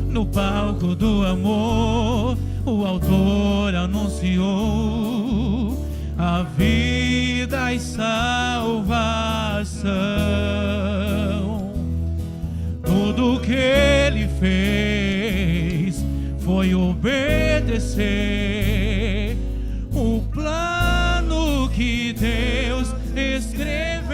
No palco do amor, o autor anunciou a vida e salvação. Tudo que ele fez foi obedecer o plano que Deus escreveu.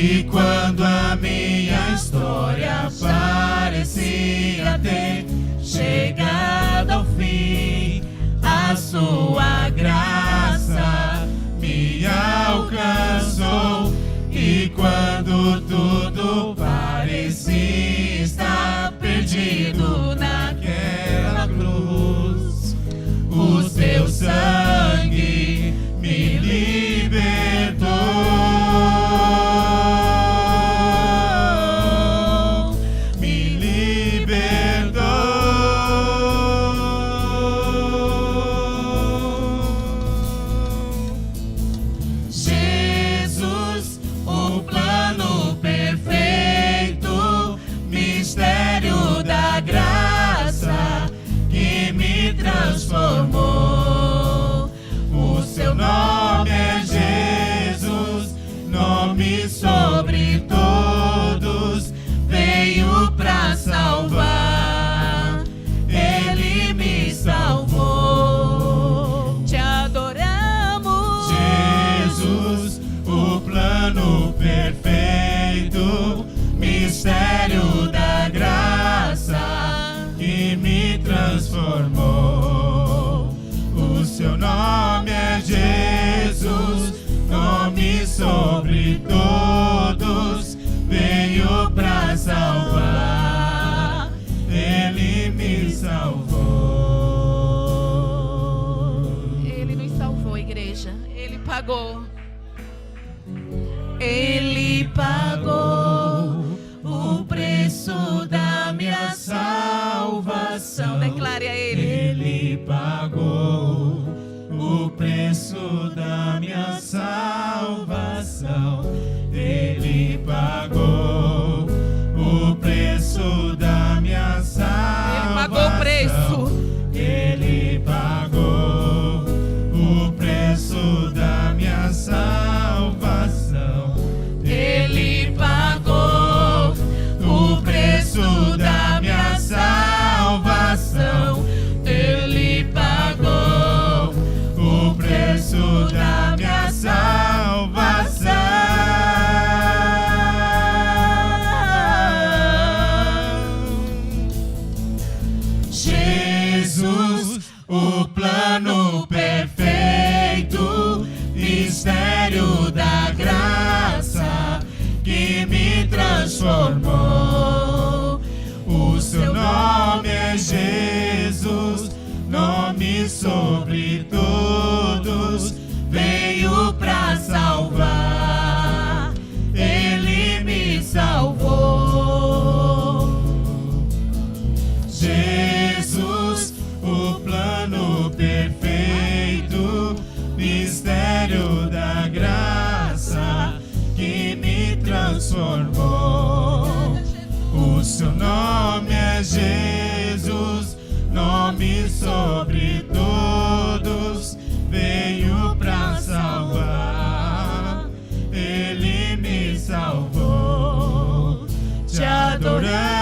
E quando a minha história parecia ter chegado ao fim, a sua graça me alcançou. E quando tudo parecia estar perdido naquela cruz, o seu sangue me libertou. Me libertou. Jesus, o plano perfeito, mistério da graça que me transformou. O seu nome é Jesus, nome sobre todos, veio pra salvar. Ele me salvou. Te adoramos, Jesus, o plano perfeito, mistério da graça que me transformou. O seu nome é Jesus, nome sobre todos, veio pra salvar. Ele me salvou. Ele nos salvou, igreja. Ele pagou. Ele pagou o preço da minha salvação. Declare a Ele. Ele pagou o preço da minha salvação. Ele pagou o preço da minha salvação. Ele pagou o preço. Ele pagou o preço da minha salvação. Ele pagou o preço da minha salvação. Ele pagou o preço da minha salvação. Jesus, o plano perfeito, mistério da graça que me transformou. O seu nome é Jesus, nome sobre todos, veio pra salvar. Ele me salvou. Jesus, o plano perfeito, mistério da graça que me transformou. O seu nome é Jesus, nome sobre todos, veio pra salvar. Ele me salvou. Te adoramos,